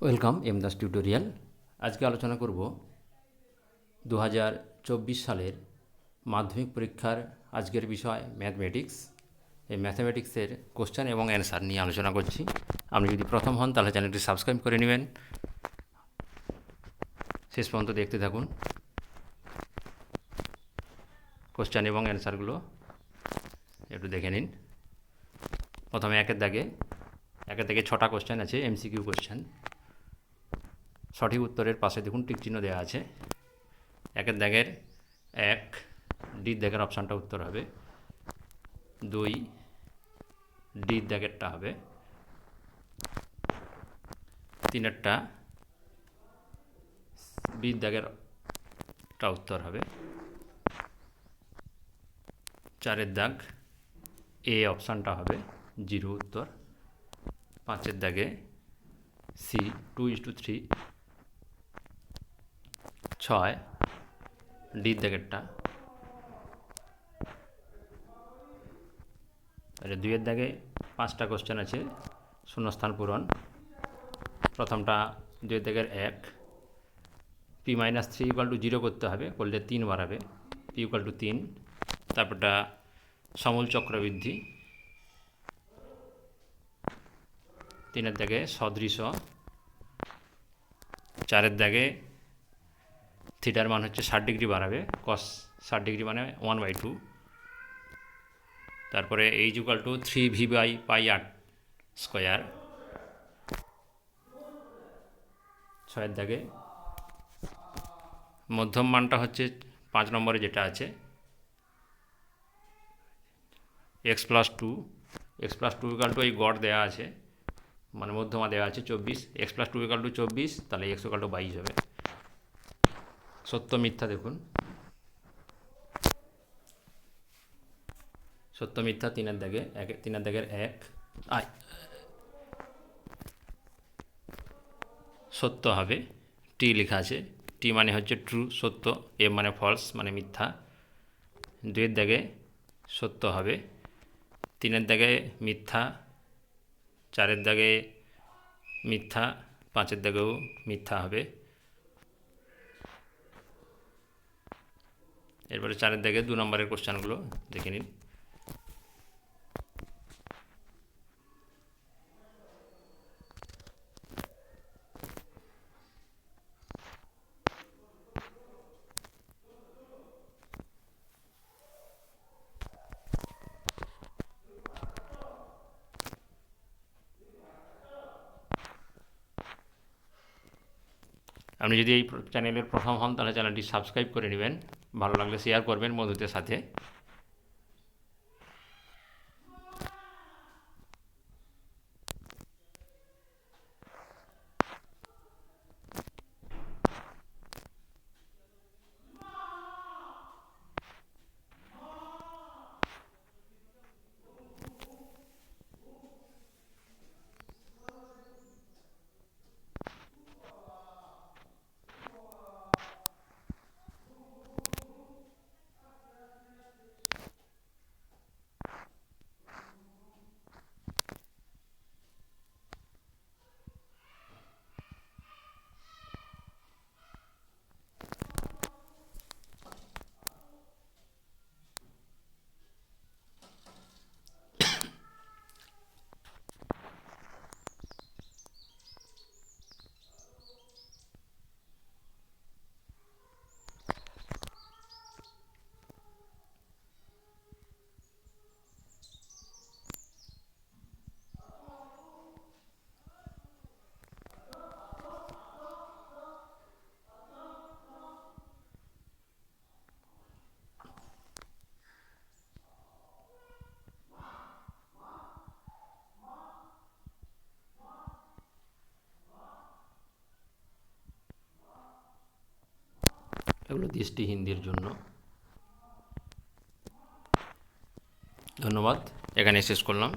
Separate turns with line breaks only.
Welcome Das tutorial. আজকে আলোচনা করব 2024 সালের মাধ্যমিক পরীক্ষার আজকের বিষয় ম্যাথমেটিক্স। এই ম্যাথমেটিক্সের কোশ্চেন এবং অ্যান্সার নিয়ে আলোচনা করছি। আপনি যদি প্রথম হন তাহলে চ্যানেলটি সাবস্ক্রাইব করে নেবেন, শেষ পর্যন্ত দেখতে থাকুন। কোশ্চেন এবং অ্যান্সারগুলো একটু দেখে নিন। প্রথমে একের দাগে 6টা কোশ্চেন আছে, এমসিকিউ কোশ্চেন। সঠিক উত্তরের পাশে দেখুন টিক চিহ্ন দেওয়া আছে। একের দাগের 1, ডির দাগের অপশানটা উত্তর হবে। 2, ডির দাগেরটা হবে। 3-এরটা বির দাগেরটা উত্তর হবে। 4-এর দাগ এ অপশানটা হবে 0 উত্তর। 5-এর দাগে সি 2:3। 6, ডির দাগেরটা। তাহলে 2-এর দাগে 5টা কোশ্চেন আছে শূন্যস্থান পূরণ। প্রথমটা 2-এর দাগের 1, p-3 = 0 করতে হবে, করলে 3 বাড়াবে, p = 3। তারপরটা সমূল চক্রবৃদ্ধি। 3-এর দাগে সদৃশ। 4-এর দাগে থিটার মান হচ্ছে 60 ডিগ্রি বাড়াবে, cos 60 ডিগ্রি মানে 1/2। তারপরে h = 3v/πr²। 6-এর দাগে মধ্যম মানটা হচ্ছে 5 নম্বরে যেটা আছে x+2। x+2 = এই গড় দেওয়া আছে, মানে মধ্যমা দেওয়া আছে 24। x+2 = 24, তাহলে x = 22 হবে। সত্য মিথ্যা দেখুন। সত্য মিথ্যা 3-এর দাগে 3-এর দাগের 1 সত্য হবে, টি লেখা আছে। টি মানে হচ্ছে ট্রু সত্য, এম মানে ফলস মানে মিথ্যা। 2-এর দাগে সত্য হবে, 3-এর দাগে মিথ্যা, 4-এর দাগে মিথ্যা, 5-এর দাগেও মিথ্যা হবে। এরপরে 4-এর দাগে 2 নম্বরের কোশ্চেনগুলো দেখে নিন। আপনি যদি এই চ্যানেলের প্রথম হন তাহলে চ্যানেলটি সাবস্ক্রাইব করে নেবেন, ভালো লাগলে শেয়ার করবেন বন্ধুদের সাথে। এগুলো দৃষ্টি হিন্দির জন্য। ধন্যবাদ, এখানে শেষ করলাম।